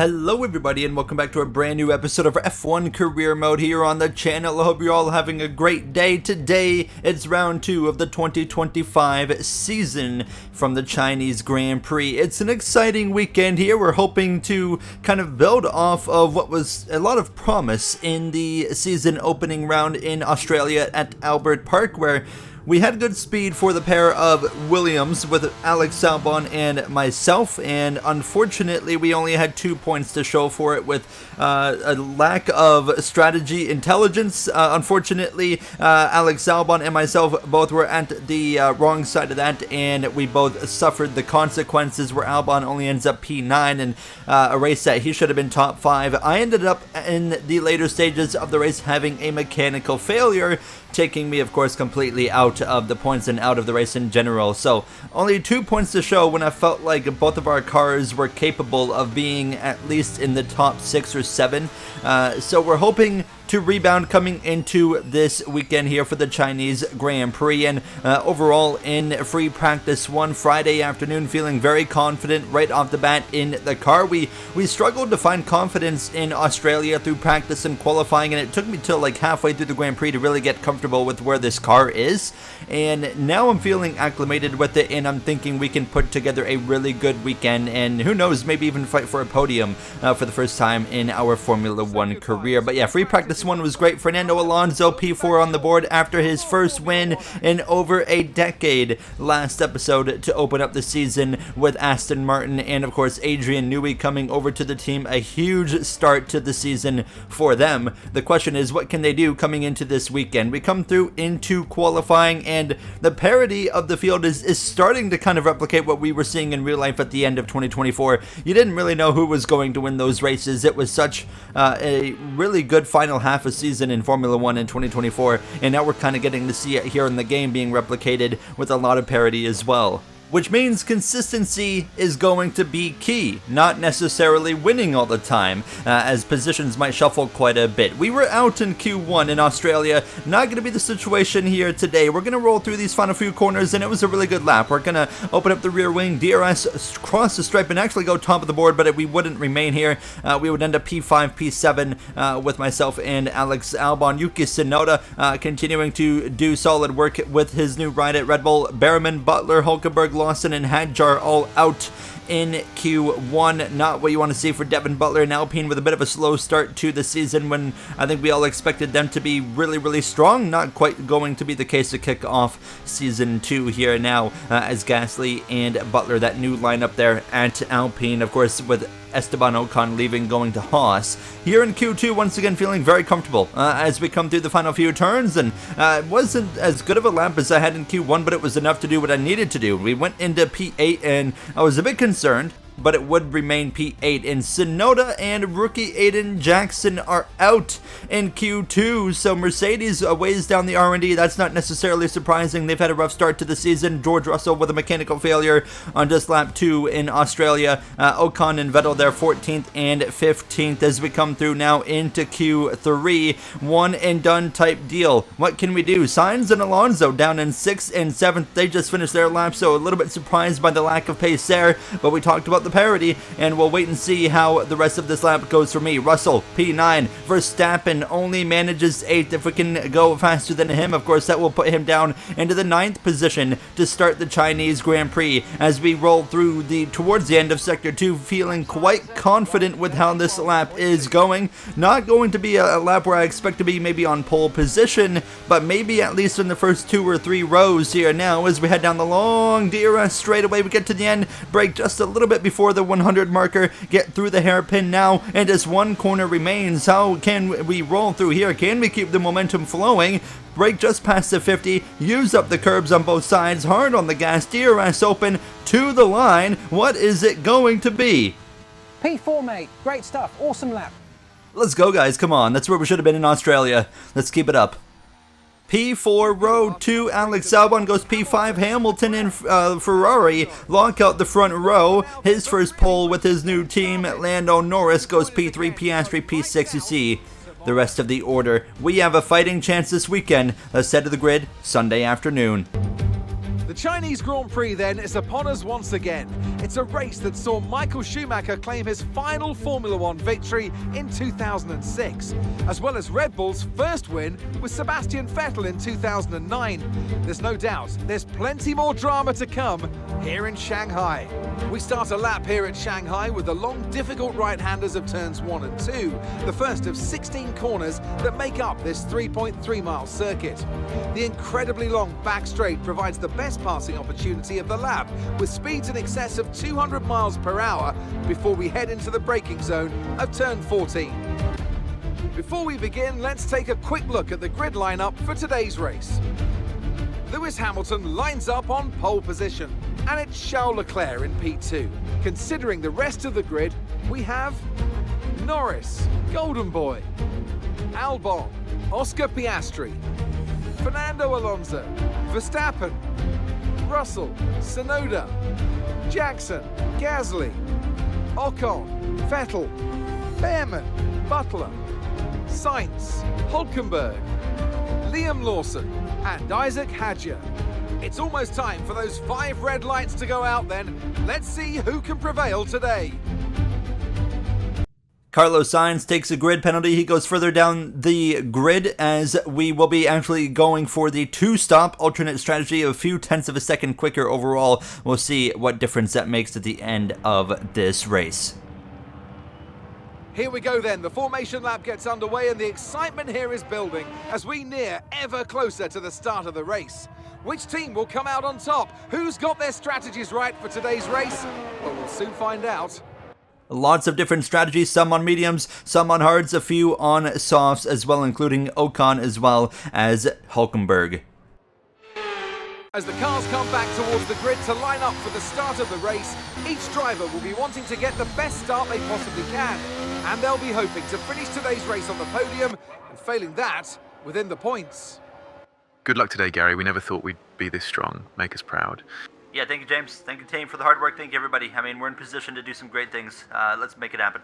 Hello everybody and welcome back to a brand new episode of F1 Career Mode here on the channel. I hope you're all having a great day. Today it's round 2 of the 2025 season from the Chinese Grand Prix. It's an exciting weekend here. We're hoping to kind of build off of what was a lot of promise in the season opening round in Australia at Albert Park, where we had good speed for the pair of Williams with Alex Albon and myself, and unfortunately we only had 2 points to show for it with a lack of strategy intelligence. Unfortunately, Alex Albon and myself both were at the wrong side of that, and we both suffered the consequences where Albon only ends up P9 in a race that he should have been top 5. I ended up in the later stages of the race having a mechanical failure, taking me, of course, completely out of the points and out of the race in general. So only 2 points to show when I felt like both of our cars were capable of being at least in the top 6 or 7. So we're hoping to rebound coming into this weekend here for the Chinese Grand Prix, and overall in free practice 1 Friday afternoon, feeling very confident right off the bat in the car. We struggled to find confidence in Australia through practice and qualifying, and it took me till like halfway through the Grand Prix to really get comfortable with where this car is, and now I'm feeling acclimated with it, and I'm thinking we can put together a really good weekend, and who knows, maybe even fight for a podium for the first time in our Formula 1 career. But yeah, free practice 1 was great. Fernando Alonso P4 on the board after his first win in over a decade last episode to open up the season with Aston Martin, and of course Adrian Newey coming over to the team. A huge start to the season for them. The question is, what can they do coming into this weekend? We come through into qualifying, and the parity of the field is starting to kind of replicate what we were seeing in real life at the end of 2024. You didn't really know who was going to win those races. It was such a really good final half of season in Formula 1 in 2024, and now we're kind of getting to see it here in the game being replicated with a lot of parity as well. Which means consistency is going to be key, not necessarily winning all the time, as positions might shuffle quite a bit. We were out in Q1 in Australia, not going to be the situation here today. We're going to roll through these final few corners, and it was a really good lap. We're going to open up the rear wing, DRS, cross the stripe, and actually go top of the board, but we wouldn't remain here. We would end up P5, P7 with myself and Alex Albon. Yuki Tsunoda continuing to do solid work with his new ride at Red Bull. Behrman, Butler, Hulkenberg, Lawson, and Hadjar all out in Q1. Not what you want to see for Devin Butler and Alpine, with a bit of a slow start to the season when I think we all expected them to be really, really strong. Not quite going to be the case to kick off season 2 here now, as Gasly and Butler, that new lineup there at Alpine, of course, with Esteban Ocon leaving, going to Haas. Here in Q2, once again feeling very comfortable as we come through the final few turns, and it wasn't as good of a lap as I had in Q1, but it was enough to do what I needed to do. We went into P8, and I was a bit concerned, but it would remain P8. And Tsunoda and rookie Aiden Jackson are out in Q2, so Mercedes ways down the R&D. That's not necessarily surprising. They've had a rough start to the season. George Russell with a mechanical failure on just lap 2 in Australia. Ocon and Vettel there 14th and 15th as we come through now into Q3. One and done type deal. What can we do? Sainz and Alonso down in 6th and 7th. They just finished their lap, so a little bit surprised by the lack of pace there, but we talked about the parity, and we'll wait and see how the rest of this lap goes for me. Russell P9, Verstappen only manages 8th. If we can go faster than him, of course that will put him down into the 9th position to start the Chinese Grand Prix as we roll through towards the end of sector 2, feeling quite confident with how this lap is going. Not going to be a lap where I expect to be maybe on pole position, but maybe at least in the first 2 or 3 rows here now as we head down the long DRS straightaway. We get to the end, brake just a little bit before the 100 marker, get through the hairpin now, and as 1 corner remains, how can we roll through here? Can we keep the momentum flowing? Brake just past the 50, use up the curbs on both sides, hard on the gas, DRS open to the line. What is it going to be? P4, mate. Great stuff. Awesome lap. Let's go, guys. Come on. That's where we should have been in Australia. Let's keep it up. P4 row 2, Alex Albon goes P5, Hamilton and Ferrari lock out the front row. His first pole with his new team. Lando Norris goes P3, Piastri P6. You see the rest of the order. We have a fighting chance this weekend. Let's head to the grid Sunday afternoon. Chinese Grand Prix then is upon us once again. It's a race that saw Michael Schumacher claim his final Formula One victory in 2006, as well as Red Bull's first win with Sebastian Vettel in 2009. There's no doubt there's plenty more drama to come here in Shanghai. We start a lap here at Shanghai with the long, difficult right-handers of turns 1 and 2, the first of 16 corners that make up this 3.3-mile circuit. The incredibly long back straight provides the best passing opportunity of the lap, with speeds in excess of 200 miles per hour before we head into the braking zone of turn 14. Before we begin, let's take a quick look at the grid lineup for today's race. Lewis Hamilton lines up on pole position, and it's Charles Leclerc in P2. Considering the rest of the grid, we have Norris, Golden Boy, Albon, Oscar Piastri, Fernando Alonso, Verstappen, Russell, Tsunoda, Jackson, Gasly, Ocon, Vettel, Behrman, Butler, Sainz, Hülkenberg, Liam Lawson, and Isaac Hadjar. It's almost time for those 5 red lights to go out then. Let's see who can prevail today. Carlos Sainz takes a grid penalty. He goes further down the grid as we will be actually going for the 2-stop alternate strategy, a few tenths of a second quicker overall. We'll see what difference that makes at the end of this race. Here we go then, the formation lap gets underway and the excitement here is building as we near ever closer to the start of the race. Which team will come out on top? Who's got their strategies right for today's race? Well, we'll soon find out. Lots of different strategies, some on mediums, some on hards, a few on softs as well, including Ocon as well as Hülkenberg. As the cars come back towards the grid to line up for the start of the race, each driver will be wanting to get the best start they possibly can. And they'll be hoping to finish today's race on the podium, and failing that, within the points. Good luck today, Gary. We never thought we'd be this strong. Make us proud. Yeah, thank you, James. Thank you, team, for the hard work. Thank you, everybody. I mean, we're in position to do some great things. Let's make it happen.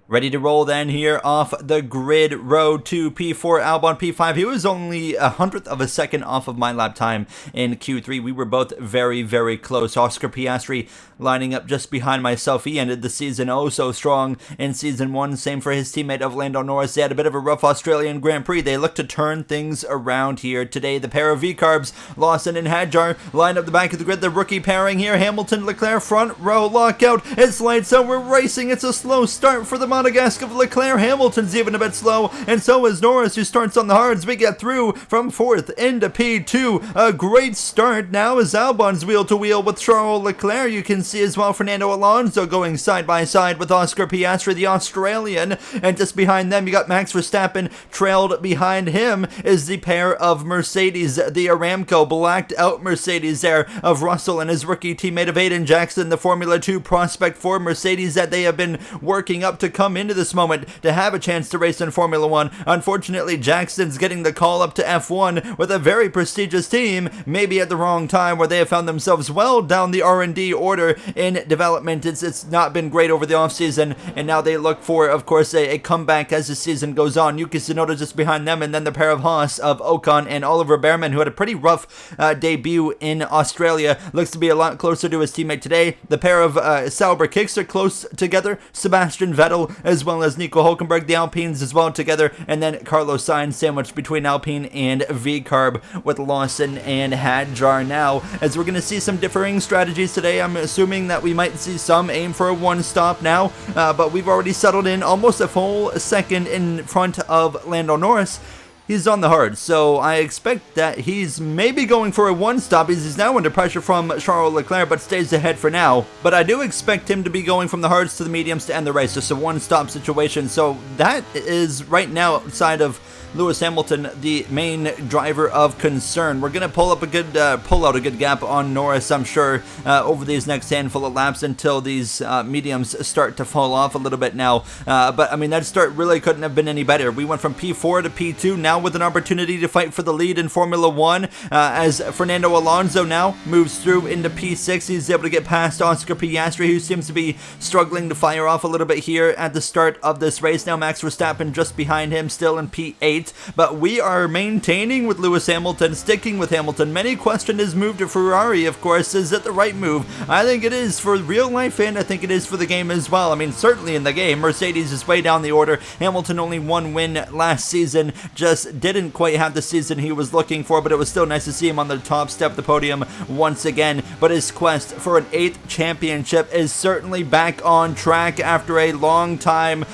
Ready to roll then here off the grid, road to P4, Albon P5. He was only 100th of a second off of my lap time in Q3. We were both very, very close. Oscar Piastri lining up just behind myself. He ended the season oh so strong in Season 1. Same for his teammate of Lando Norris. They had a bit of a rough Australian Grand Prix. They look to turn things around here today. The pair of V-Carbs, Lawson and Hadjar, line up the back of the grid. The rookie pairing here, Hamilton, Leclerc, front row lockout. It's lights out. We're racing. It's a slow start for the Monegasque of Leclerc. Hamilton's even a bit slow, and so is Norris, who starts on the hards. We get through from 4th into P2. A great start now as Albon's wheel to wheel with Charles Leclerc. You can see as well Fernando Alonso going side by side with Oscar Piastri, the Australian, and just behind them you got Max Verstappen. Trailed behind him is the pair of Mercedes, the Aramco blacked out Mercedes there of Russell and his rookie teammate of Aiden Jackson, the Formula 2 prospect for Mercedes that they have been working up to come into this moment to have a chance to race in Formula 1. Unfortunately, Jackson's getting the call up to F1 with a very prestigious team, maybe at the wrong time where they have found themselves well down the R&D order in development. It's not been great over the offseason, and now they look for, of course, a comeback as the season goes on. Yuki Tsunoda just behind them, and then the pair of Haas of Ocon and Oliver Behrman, who had a pretty rough debut in Australia, looks to be a lot closer to his teammate today. The pair of Sauber kicks are close together. Sebastian Vettel as well as Nico Hülkenberg, the Alpines as well together, and then Carlos Sainz sandwiched between Alpine and V-Carb with Lawson and Hadjar now, as we're going to see some differing strategies today. I'm assuming that we might see some aim for a 1-stop now, but we've already settled in almost a full second in front of Lando Norris. He's on the hard, so I expect that he's maybe going for a 1-stop. He's now under pressure from Charles Leclerc, but stays ahead for now. But I do expect him to be going from the hards to the mediums to end the race, just a 1-stop situation. So that is right now outside of Lewis Hamilton, the main driver of concern. We're going to pull out a good gap on Norris, I'm sure, over these next handful of laps until these mediums start to fall off a little bit now. But I mean, that start really couldn't have been any better. We went from P4 to P2. Now with an opportunity to fight for the lead in Formula 1 as Fernando Alonso now moves through into P6. He's able to get past Oscar Piastri, who seems to be struggling to fire off a little bit here at the start of this race. Now Max Verstappen just behind him, still in P8, but we are maintaining with Lewis Hamilton, sticking with Hamilton. Many question his move to Ferrari, of course. Is it the right move? I think it is for real life, and I think it is for the game as well. I mean, certainly in the game, Mercedes is way down the order. Hamilton only one win last season, just didn't quite have the season he was looking for, but it was still nice to see him on the top step of the podium once again. But his quest for an 8th championship is certainly back on track after a long time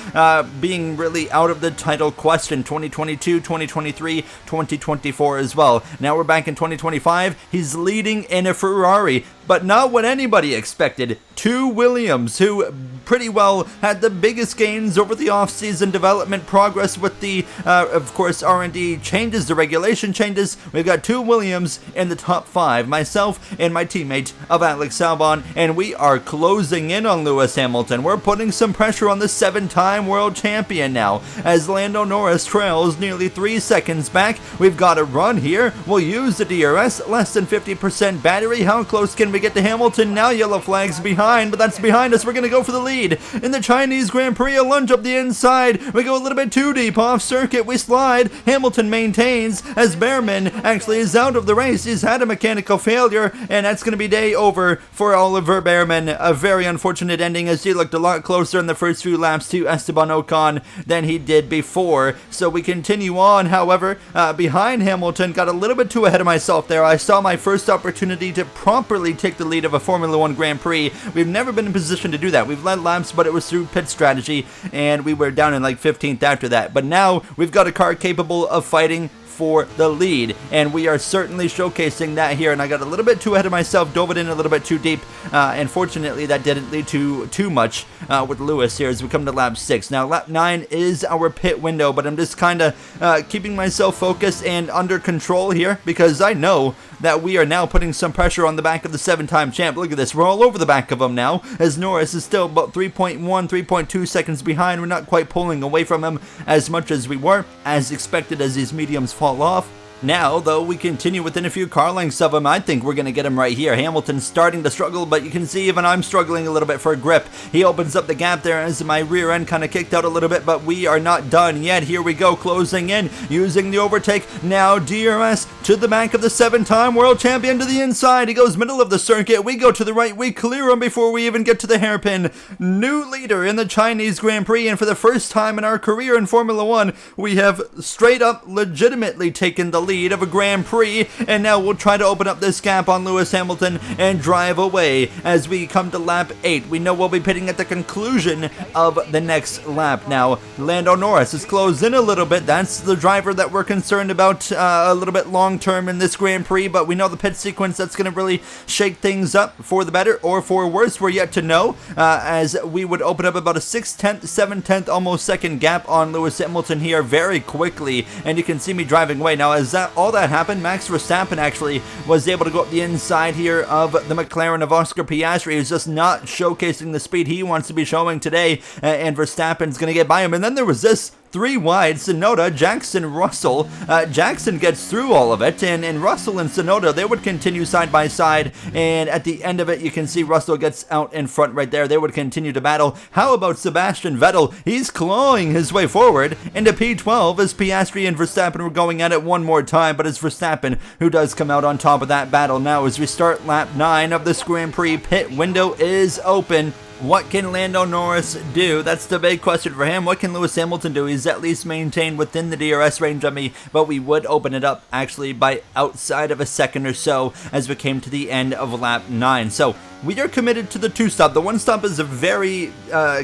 being really out of the title question. 2022, 2023, 2024 as well. Now we're back in 2025. He's leading in a Ferrari, but not what anybody expected. 2 Williams, who pretty well had the biggest gains over the off-season development progress with the, of course, R&D changes, the regulation changes. We've got 2 Williams in the top 5, myself and my teammate of Alex Albon, and we are closing in on Lewis Hamilton. We're putting some pressure on the 7-time world champion now, as Lando Norris trails nearly 3 seconds back. We've got a run here. We'll use the DRS, less than 50% battery. How close can we get to Hamilton? Now yellow flag's behind, but that's behind us. We're going to go for the lead. In the Chinese Grand Prix, a lunge up the inside. We go a little bit too deep off circuit. We slide. Hamilton maintains as Behrman actually is out of the race. He's had a mechanical failure, and that's going to be day over for Oliver Behrman. A very unfortunate ending, as he looked a lot closer in the first few laps to Esteban Ocon than he did before. So we continue on, however, behind Hamilton. Got a little bit too ahead of myself there. I saw my first opportunity to properly take the lead of a Formula 1 Grand Prix. We've never been in position to do that. We've led laps, but it was through pit strategy, and we were down in like 15th after that. But now we've got a car capable of fighting for the lead, and we are certainly showcasing that here. And I got a little bit too ahead of myself, dove it in a little bit too deep, and fortunately that didn't lead to too much with Lewis here as we come to lap 6. Now lap 9 is our pit window, but I'm just kind of keeping myself focused and under control here, because I know that we are now putting some pressure on the back of the 7-time champ. Look at this, we're all over the back of him now, as Norris is still about 3.1, 3.2 seconds behind. We're not quite pulling away from him as much as we were, as expected, as these mediums fall off. Now, though, we continue within a few car lengths of him. I think we're going to get him right here. Hamilton's starting to struggle, but you can see even I'm struggling a little bit for grip. He opens up the gap there as my rear end kind of kicked out a little bit, but we are not done yet. Here we go, closing in, using the overtake. Now DRS to the back of the 7-time world champion to the inside. He goes middle of the circuit. We go to the right. We clear him before we even get to the hairpin. New leader in the Chinese Grand Prix, and for the first time in our career in Formula 1, we have straight up legitimately taken the lead of a Grand Prix, and now we'll try to open up this gap on Lewis Hamilton and drive away as we come to lap 8. We know we'll be pitting at the conclusion of the next lap. Now Lando Norris is closed in a little bit. That's the driver that we're concerned about a little bit long term in this Grand Prix, but we know the pit sequence that's going to really shake things up for the better or for worse. We're yet to know, as we would open up about a 6/10, 7/10 almost second gap on Lewis Hamilton here very quickly, and you can see me driving away. Now as all that happened, Max Verstappen actually was able to go up the inside here of the McLaren of Oscar Piastri, who's just not showcasing the speed he wants to be showing today, and Verstappen's going to get by him. And then there was this 3 wide, Tsunoda, Jackson, Russell. Jackson gets through all of it, and Russell and Tsunoda, they would continue side by side, and at the end of it, you can see Russell gets out in front right there. They would continue to battle. How about Sebastian Vettel? He's clawing his way forward into P12 as Piastri and Verstappen were going at it one more time, but it's Verstappen who does come out on top of that battle now as we start lap 9 of this Grand Prix. Pit window is open. What can Lando Norris do? That's the big question for him. What can Lewis Hamilton do? He's at least maintained within the DRS range of me, but we would open it up actually by outside of a second or so as we came to the end of lap 9. So we are committed to the 2-stop. The 1-stop is a very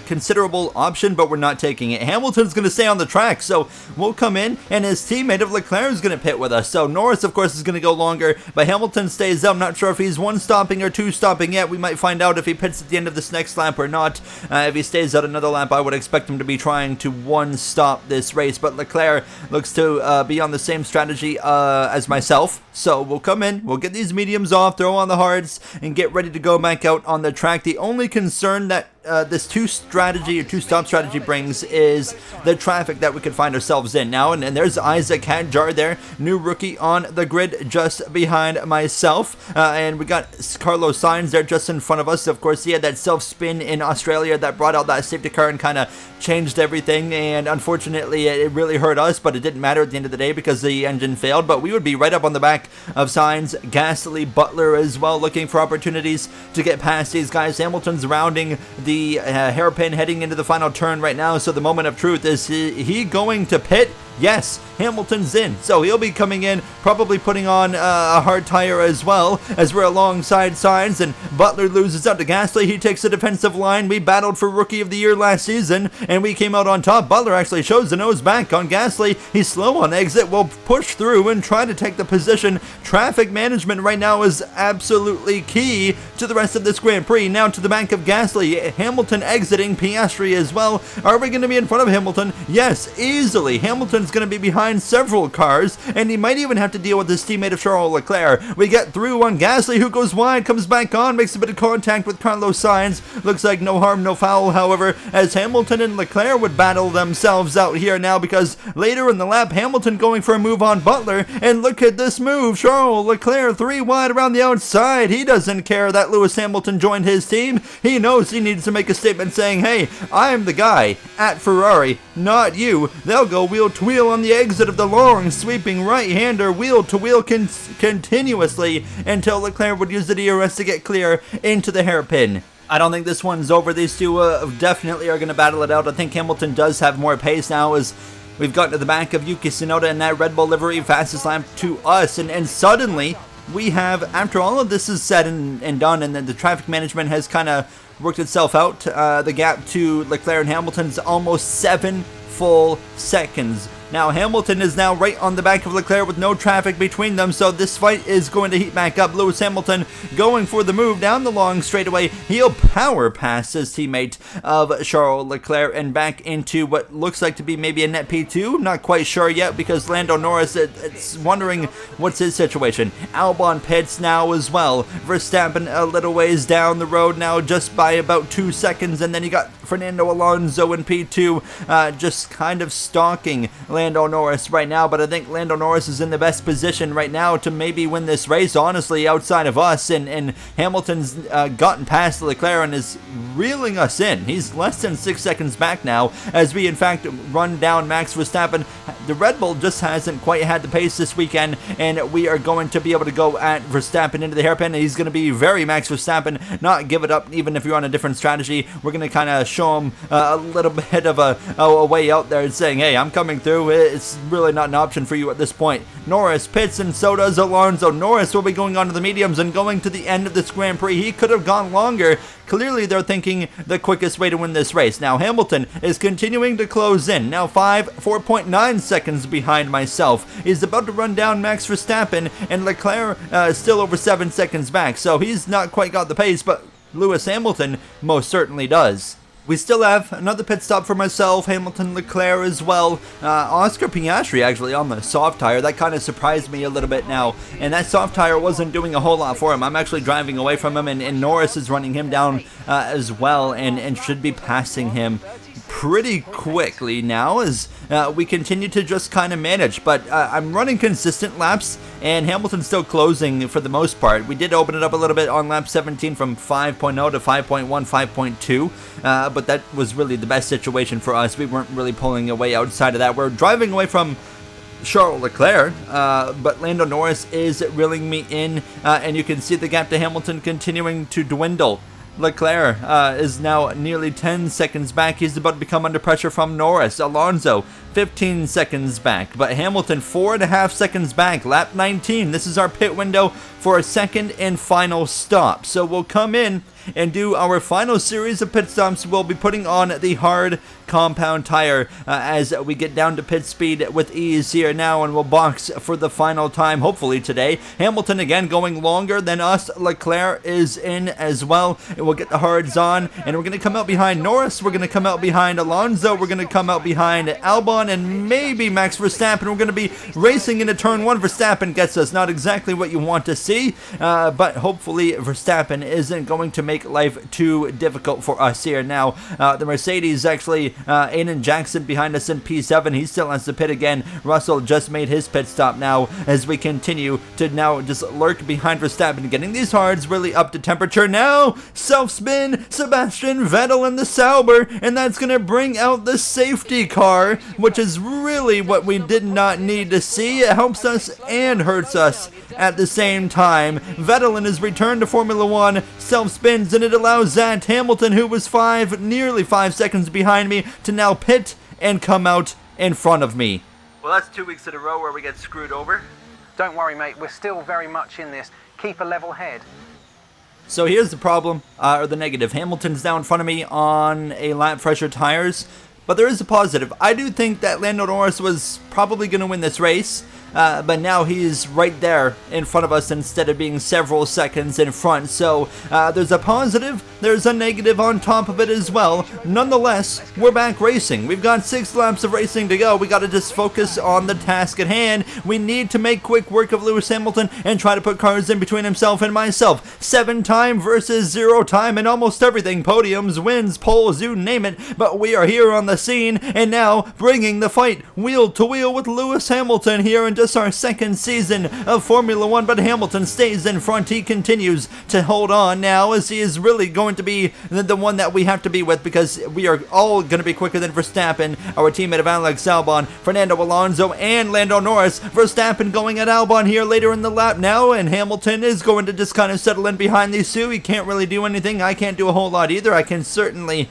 considerable option, but we're not taking it. Hamilton's going to stay on the track, so we'll come in, and his teammate of Leclerc is going to pit with us. So Norris, of course, is going to go longer, but Hamilton stays up. I'm not sure if he's 1-stopping or 2-stopping yet. We might find out if he pits at the end of this next lap or not. If he stays out another lap, I would expect him to be trying to 1-stop this race, but Leclerc looks to be on the same strategy as myself. So we'll come in, we'll get these mediums off, throw on the hards, and get ready to go back out on the track. The only concern that this two-stop strategy brings is the traffic that we could find ourselves in now. And there's Isaac Hadjar there, new rookie on the grid just behind myself. And we got Carlos Sainz there just in front of us. Of course, he had that self-spin in Australia that brought out that safety car and kind of changed everything, and unfortunately it really hurt us, but it didn't matter at the end of the day because the engine failed. But we would be right up on the back of Sainz, Gasly, Butler as well, looking for opportunities to get past these guys. Hamilton's rounding the hairpin heading into the final turn right now, so the moment of truth is he going to pit? Yes, Hamilton's in, so he'll be coming in, probably putting on a hard tire as well, as we're alongside Sainz, and Butler loses out to Gasly. He takes the defensive line. We battled for Rookie of the Year last season, and we came out on top. Butler actually shows the nose back on Gasly. He's slow on exit, will push through and try to take the position. Traffic management right now is absolutely key to the rest of this Grand Prix. Now to the back of Gasly, Hamilton exiting, Piastri as well. Are we going to be in front of Hamilton? Yes, easily. Hamilton's going to be behind several cars, and he might even have to deal with his teammate of Charles Leclerc. We get through on Gasly, who goes wide, comes back on, makes a bit of contact with Carlos Sainz. Looks like no harm, no foul, however, as Hamilton and Leclerc would battle themselves out here now, because later in the lap, Hamilton going for a move on Butler, and look at this move. Charles Leclerc 3 wide around the outside. He doesn't care that Lewis Hamilton joined his team. He knows he needs to make a statement saying, hey, I'm the guy at Ferrari, not you. They'll go wheel to wheel on the exit of the long sweeping right-hander, wheel to wheel continuously until Leclerc would use the DRS to get clear into the hairpin. I don't think this one's over. These two definitely are going to battle it out. I think Hamilton does have more pace now as we've gotten to the back of Yuki Tsunoda in that Red Bull livery, fastest lap to us, and suddenly we have, after all of this is said and done, and then the traffic management has kind of worked itself out, the gap to Leclerc and Hamilton's almost 7 full seconds. Now Hamilton is now right on the back of Leclerc with no traffic between them, so this fight is going to heat back up. Lewis Hamilton going for the move down the long straightaway. He'll power past his teammate of Charles Leclerc and back into what looks like to be maybe a net P2. Not quite sure yet because Lando Norris it's wondering what's his situation. Albon pits now as well. Verstappen a little ways down the road now, just by about 2 seconds, and then you got Fernando Alonso in P2 just kind of stalking Lando Norris right now, but I think Lando Norris is in the best position right now to maybe win this race, honestly, outside of us, and Hamilton's gotten past Leclerc and is reeling us in. He's less than 6 seconds back now as we in fact run down Max Verstappen. The Red Bull just hasn't quite had the pace this weekend, and we are going to be able to go at Verstappen into the hairpin, and he's going to be very Max Verstappen, not give it up even if you're on a different strategy. We're going to kind of show him a little bit of a way out there and saying, hey, I'm coming through. It's really not an option for you at this point. Norris pits and so does Alonso. Norris will be going on to the mediums and going to the end of this Grand Prix. He could have gone longer. Clearly they're thinking the quickest way to win this race. Now Hamilton is continuing to close in. Now 4.9 seconds behind myself. He's about to run down Max Verstappen, and Leclerc still over 7 seconds back. So he's not quite got the pace, but Lewis Hamilton most certainly does. We still have another pit stop for myself, Hamilton, Leclerc as well. Oscar Piastri actually on the soft tire. That kind of surprised me a little bit now. And that soft tire wasn't doing a whole lot for him. I'm actually driving away from him, and Norris is running him down as well, and should be passing him pretty quickly now as we continue to just kind of manage. But I'm running consistent laps, and Hamilton's still closing for the most part. We did open it up a little bit on lap 17 from 5.0 to 5.1, 5.2, but that was really the best situation for us. We weren't really pulling away outside of that. We're driving away from Charles Leclerc, but Lando Norris is reeling me in, and you can see the gap to Hamilton continuing to dwindle. Leclerc is now nearly 10 seconds back. He's about to become under pressure from Norris. Alonso 15 seconds back, but Hamilton 4.5 seconds back. Lap 19. This is our pit window for a second and final stop. So we'll come in and do our final series of pit stops. We'll be putting on the hard compound tire as we get down to pit speed with ease here now, and we'll box for the final time hopefully today. Hamilton again going longer than us. Leclerc is in as well, and we'll get the hards on, and we're going to come out behind Norris. We're going to come out behind Alonso. We're going to come out behind Albon Albon and maybe Max Verstappen. We're going to be racing into turn 1. Verstappen gets us. Not exactly what you want to see, but hopefully Verstappen isn't going to make life too difficult for us here. Now, the Mercedes actually, Aiden Jackson behind us in P7. He still has to pit again. Russell just made his pit stop now as we continue to now just lurk behind Verstappen, getting these hards really up to temperature. Now, self-spin, Sebastian Vettel in the Sauber, and that's going to bring out the safety car, which is really what we did not need to see. It helps us and hurts us at the same time. Vettel in his return to Formula 1 self-spins, and it allows Zach Hamilton, who was nearly 5 seconds behind me, to now pit and come out in front of me. Well, that's 2 weeks in a row where we get screwed over. Don't worry, mate. We're still very much in this. Keep a level head. So here's the problem, or the negative. Hamilton's now in front of me on a lap fresher tires, but there is a positive. I do think that Lando Norris was probably going to win this race, but now he's right there in front of us instead of being several seconds in front. So there's a positive, there's a negative on top of it as well. Nonetheless, we're back racing. We've got 6 laps of racing to go. We got to just focus on the task at hand. We need to make quick work of Lewis Hamilton and try to put cars in between himself and myself. 7 time versus 0 time and almost everything. Podiums, wins, poles, you name it. But we are here on the scene and now bringing the fight wheel to wheel with Lewis Hamilton here in just our 2nd season of Formula 1, but Hamilton stays in front. He continues to hold on now as he is really going to be the one that we have to be with, because we are all going to be quicker than Verstappen, our teammate of Alex Albon, Fernando Alonso, and Lando Norris. Verstappen going at Albon here later in the lap now, and Hamilton is going to just kind of settle in behind these two. He can't really do anything. I can't do a whole lot either. I can certainly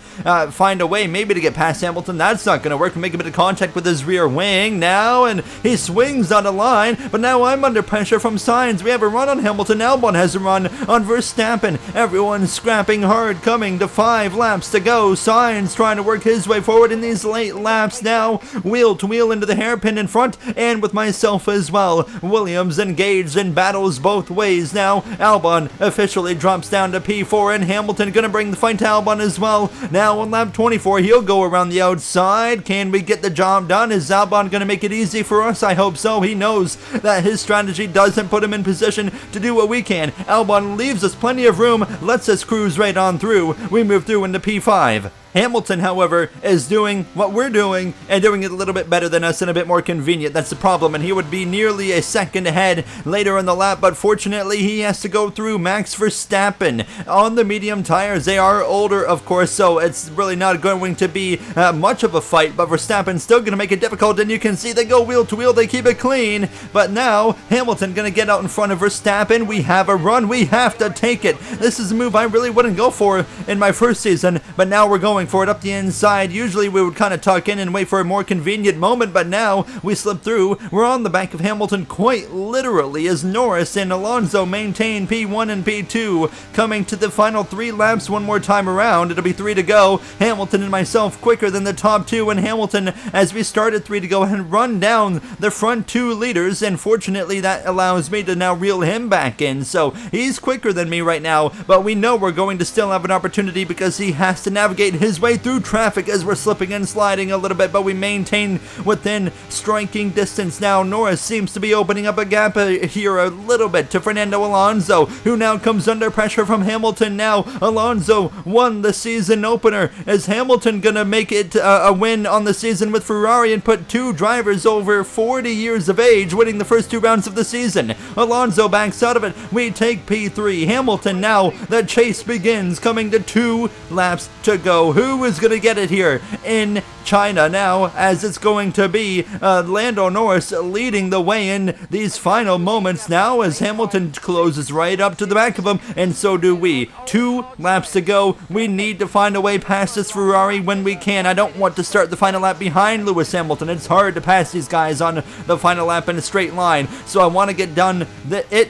find a way maybe to get past Hamilton. That's not going to work. Make a bit of contact with his rear wing now, and he swings on the line, but now I'm under pressure from Sainz. We have a run on Hamilton. Albon has a run on Verstappen. Everyone's scrapping hard, coming to 5 laps to go. Sainz trying to work his way forward in these late laps now, wheel to wheel into the hairpin in front, and with myself as well. Williams engaged in battles both ways now. Albon officially drops down to P4, and Hamilton gonna bring the fight to Albon as well. Now on lap 24, he'll go around the outside. Can we get the job done? Is Albon gonna make it easy for us? I hope so. He knows that his strategy doesn't put him in position to do what we can. Albon leaves us plenty of room, lets us cruise right on through. We move through into P5. Hamilton, however, is doing what we're doing and doing it a little bit better than us and a bit more convenient. That's the problem, and he would be nearly a second ahead later in the lap, but fortunately he has to go through Max Verstappen on the medium tires. They are older, of course, so it's really not going to be much of a fight, but Verstappen's still going to make it difficult, and you can see they go wheel to wheel. They keep it clean, but now Hamilton going to get out in front of Verstappen. We have a run. We have to take it. This is a move I really wouldn't go for in my first season, but now we're going for it up the inside. Usually we would kind of tuck in and wait for a more convenient moment, but now we slip through. We're on the back of Hamilton quite literally as Norris and Alonso maintain P1 and P2. Coming to the final 3 laps one more time around. It'll be 3 to go. Hamilton and myself quicker than the top 2, and Hamilton, as we start at 3 to go, and run down the front 2 leaders, and fortunately that allows me to now reel him back in. So he's quicker than me right now, but we know we're going to still have an opportunity because he has to navigate his way through traffic as we're slipping and sliding a little bit, but we maintain within striking distance now. Norris seems to be opening up a gap here a little bit to Fernando Alonso, who now comes under pressure from Hamilton. Now Alonso won the season opener. Is Hamilton gonna make it a win on the season with Ferrari and put 2 drivers over 40 years of age winning the first 2 rounds of the season? Alonso backs out of it. We take P3. Hamilton now, the chase begins, coming to 2 laps to go. Who is going to get it here in China now, as it's going to be Lando Norris leading the way in these final moments now as Hamilton closes right up to the back of him, and so do we. 2 laps to go. We need to find a way past this Ferrari when we can. I don't want to start the final lap behind Lewis Hamilton. It's hard to pass these guys on the final lap in a straight line, so I want to get done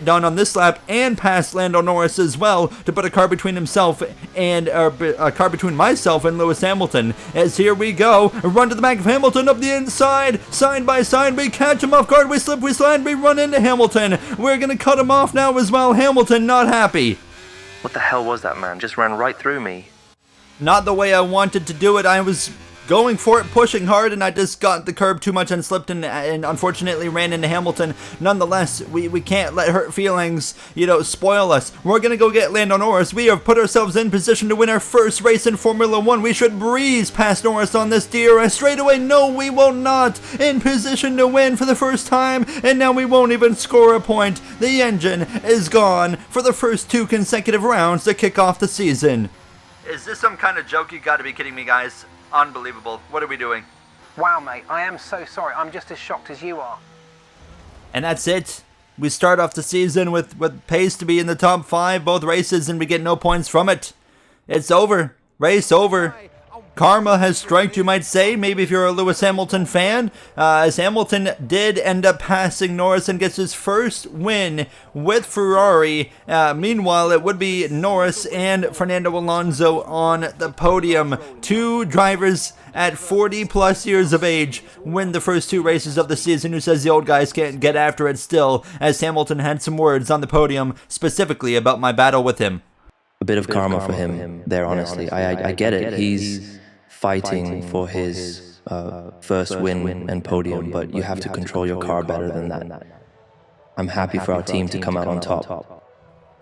on this lap and pass Lando Norris as well to put a car between himself and a car between myself and Lewis Hamilton. As here we go, a run to the back of Hamilton up the inside, side by side. We catch him off guard. We slip, we slide, we run into Hamilton. We're gonna cut him off now as well. Hamilton not happy. What the hell was that, man? Just ran right through me. Not the way I wanted to do it. I was going for it, pushing hard, and I just got the curb too much and slipped and unfortunately ran into Hamilton. Nonetheless, we can't let hurt feelings, spoil us. We're gonna go get Lando Norris. We have put ourselves in position to win our first race in Formula 1. We should breeze past Norris on this DRS straight away. No, we will not. In position to win for the first time, and now we won't even score a point. The engine is gone for the first 2 consecutive rounds to kick off the season. Is this some kind of joke? You gotta be kidding me, guys. Unbelievable. What are we doing? Wow, mate, I am so sorry. I'm just as shocked as you are. And that's it. We start off the season with pace to be in the top 5 both races, and we get no points from it. It's over. Race over. Karma has struck, you might say, maybe if you're a Lewis Hamilton fan, as Hamilton did end up passing Norris and gets his first win with Ferrari. Meanwhile, it would be Norris and Fernando Alonso on the podium. 2 drivers at 40 plus years of age win the first 2 races of the season. Who says the old guys can't get after it still, as Hamilton had some words on the podium specifically about my battle with him. A bit of karma for him there, honestly. I get it. He's fighting for his first win and podium, but you have to control your car better than that. I'm happy for our team to come out on top.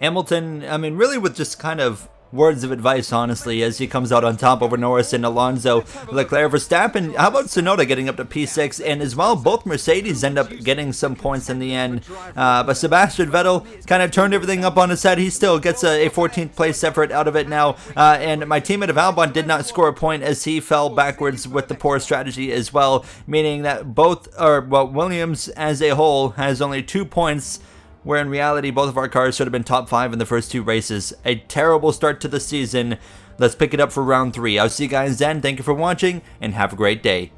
Hamilton, I mean, really with just kind of words of advice, honestly, as he comes out on top over Norris and Alonso. Leclerc, Verstappen, how about Tsunoda getting up to P6? And as well, both Mercedes end up getting some points in the end. But Sebastian Vettel kind of turned everything up on his head. He still gets a 14th place effort out of it now. And my teammate of Albon did not score a point as he fell backwards with the poor strategy as well, meaning that Williams as a whole has only 2 points, where in reality both of our cars should have been top 5 in the first 2 races. A terrible start to the season. Let's pick it up for round 3. I'll see you guys then. Thank you for watching, and have a great day.